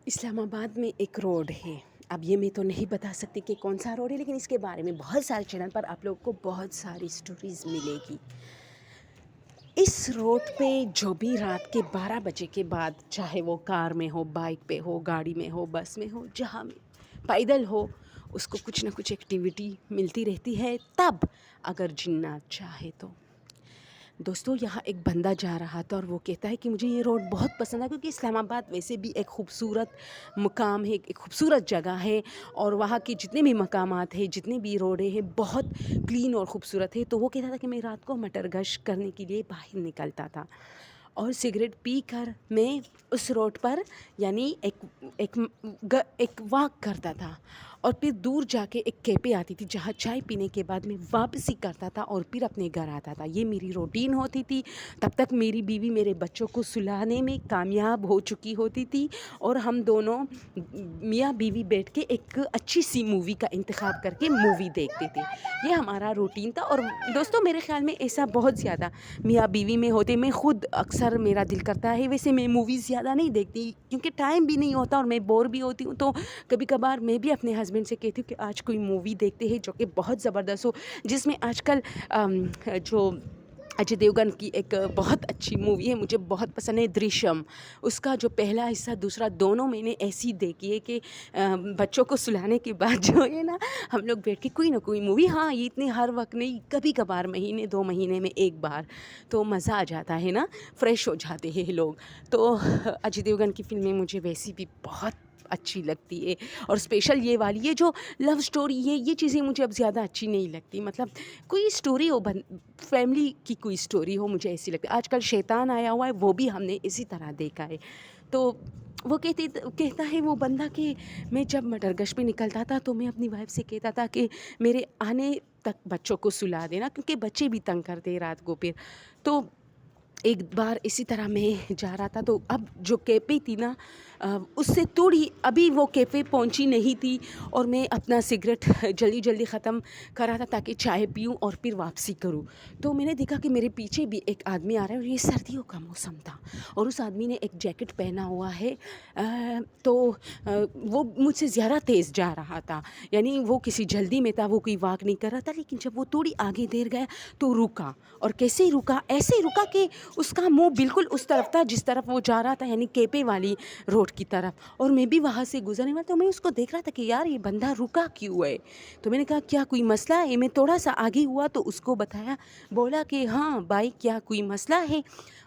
इस्लामाबाद में एक रोड है। अब ये मैं तो नहीं बता सकती कि कौन सा रोड है, लेकिन इसके बारे में बहुत सारे चैनल पर आप लोगों को बहुत सारी स्टोरीज़ मिलेगी। इस रोड पे जो भी रात के 12 बजे के बाद, चाहे वो कार में हो, बाइक पे हो, गाड़ी में हो, बस में हो, जहाँ में पैदल हो, उसको कुछ ना कुछ एक्टिविटी मिलती रहती है, तब अगर जिन्ना चाहे तो। दोस्तों, यहाँ एक बंदा जा रहा था और वो कहता है कि मुझे ये रोड बहुत पसंद है, क्योंकि इस्लामाबाद वैसे भी एक खूबसूरत मुकाम है, एक खूबसूरत जगह है, और वहाँ के जितने भी मकामात हैं, जितने भी रोडें हैं, बहुत क्लीन और ख़ूबसूरत है। तो वो कहता था कि मैं रात को मटर गश्त करने के लिए बाहर निकलता था और सिगरेट पी कर मैं उस रोड पर यानी एक वॉक करता था, और फिर दूर जाके एक कैफ़े आती थी जहाँ चाय पीने के बाद मैं वापसी करता था और फिर अपने घर आता था। ये मेरी रूटीन होती थी। तब तक मेरी बीवी मेरे बच्चों को सुलाने में कामयाब हो चुकी होती थी, और हम दोनों मियाँ बीवी बैठ के एक अच्छी सी मूवी का इंतखाब करके मूवी देखते थे। ये हमारा रूटीन था। और दोस्तों, मेरे ख़्याल में ऐसा बहुत ज़्यादा मियाँ बीवी में होते। मैं ख़ुद अक्सर मेरा दिल करता है, वैसे मैं मूवीज़ ज़्यादा नहीं देखती क्योंकि टाइम भी नहीं होता और मैं बोर भी होती हूँ, तो कभी कभार मैं भी अपने हस्बैंड से कहती हूँ कि आज कोई मूवी देखते हैं जो कि बहुत ज़बरदस्त हो, जिसमें आजकल जो अजय देवगन की एक बहुत अच्छी मूवी है, मुझे बहुत पसंद है, दृश्यम। उसका जो पहला हिस्सा दूसरा दोनों मैंने ऐसी देखी है कि बच्चों को सुलाने के बाद जो है ना, हम लोग बैठ के कोई ना कोई मूवी, हाँ ये इतने हर वक्त नहीं, कभी कभार महीने 2 महीने में एक बार, तो मज़ा आ जाता है ना, फ्रेश हो जाते हैं लोग। तो अजय देवगन की फ़िल्में मुझे वैसी भी बहुत अच्छी लगती है, और स्पेशल ये वाली, ये जो लव स्टोरी है, ये चीज़ें मुझे अब ज़्यादा अच्छी नहीं लगती। मतलब कोई स्टोरी हो, फैमिली की कोई स्टोरी हो, मुझे ऐसी लगती है। आजकल शैतान आया हुआ है, वो भी हमने इसी तरह देखा है। तो वो कहता है वो बंदा कि मैं जब मटरगश्त पे निकलता था तो मैं अपनी वाइफ से कहता था कि मेरे आने तक बच्चों को सुला देना, क्योंकि बच्चे भी तंग करते हैं रात को। फिर तो एक बार इसी तरह मैं जा रहा था, तो अब जो कैफ़े थी ना, उससे थोड़ी अभी वो कैफ़े पहुंची नहीं थी, और मैं अपना सिगरेट जल्दी जल्दी ख़त्म कर रहा था ताकि चाय पीऊं और फिर वापसी करूं। तो मैंने देखा कि मेरे पीछे भी एक आदमी आ रहा है, और ये सर्दियों का मौसम था, और उस आदमी ने एक जैकेट पहना हुआ है। वो मुझसे ज़्यादा तेज़ जा रहा था, यानी वो किसी जल्दी में था, वो कोई वाक नहीं कर रहा था। लेकिन जब वो थोड़ी आगे देर गया तो रुका, और कैसे ही रुका, ऐसे ही रुका कि उसका मुंह बिल्कुल उस तरफ था जिस तरफ वो जा रहा था, यानी कैफे वाली रोड की तरफ, और मैं भी वहाँ से गुजरने वाला। तो मैं उसको देख रहा था कि यार ये बंदा रुका क्यों है। तो मैंने कहा क्या कोई मसला है। मैं थोड़ा सा आगे हुआ तो उसको बताया, बोला कि हाँ भाई, क्या कोई मसला है।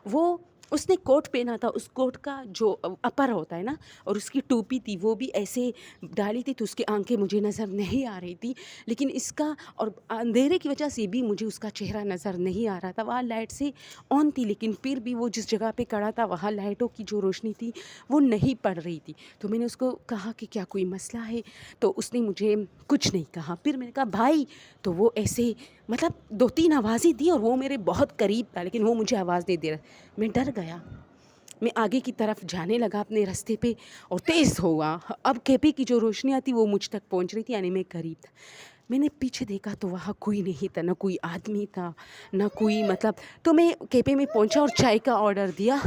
वो उसने कोट पहना था, उस कोट का जो अपर होता है ना, और उसकी टोपी थी वो भी ऐसे डाली थी, तो उसकी आंखें मुझे नज़र नहीं आ रही थी। लेकिन इसका, और अंधेरे की वजह से भी मुझे उसका चेहरा नज़र नहीं आ रहा था। वहाँ लाइट से ऑन थी, लेकिन फिर भी वो जिस जगह पे खड़ा था वहाँ लाइटों की जो रोशनी थी वो नहीं पड़ रही थी। तो मैंने उसको कहा कि क्या कोई मसला है, तो उसने मुझे कुछ नहीं कहा। फिर मैंने कहा भाई, तो वो ऐसे मतलब 2-3 आवाज़ें दी, और वो मेरे बहुत करीब था, लेकिन वो मुझे आवाज़ नहीं दे रहा। मैं डर गया, मैं आगे की तरफ जाने लगा अपने रास्ते पे, और तेज़ हुआ। अब कैफ़े की जो रोशनियाँ थी वो मुझ तक पहुंच रही थी, यानी मैं करीब था। मैंने पीछे देखा तो वहाँ कोई नहीं था, ना कोई आदमी था, ना कोई मतलब। तो मैं कैफ़े में पहुंचा और चाय का ऑर्डर दिया,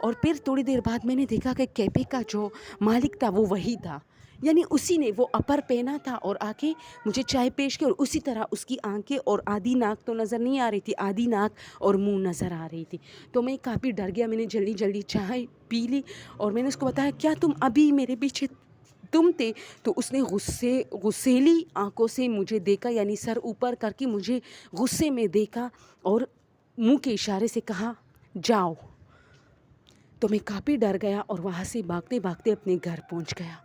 और फिर थोड़ी देर बाद मैंने देखा कि कैफ़े का जो मालिक था वो वही था, यानी उसी ने वो अपर पहना था और आके मुझे चाय पेश की, और उसी तरह उसकी आंखें और आधी नाक तो नज़र नहीं आ रही थी, आधी नाक और मुंह नज़र आ रही थी। तो मैं काफ़ी डर गया, मैंने जल्दी जल्दी चाय पी ली, और मैंने उसको बताया क्या तुम अभी मेरे पीछे तुम थे। तो उसने गुस्सेली आंखों से मुझे देखा, यानी सर ऊपर करके मुझे गुस्से में देखा, और मुंह के इशारे से कहा जाओ। तो मैं काफ़ी डर गया और वहाँ से भागते भागते अपने घर पहुँच गया।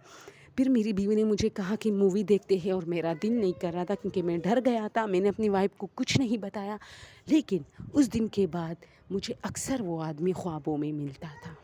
फिर मेरी बीवी ने मुझे कहा कि मूवी देखते हैं, और मेरा दिल नहीं कर रहा था क्योंकि मैं डर गया था। मैंने अपनी वाइफ को कुछ नहीं बताया, लेकिन उस दिन के बाद मुझे अक्सर वो आदमी ख्वाबों में मिलता था।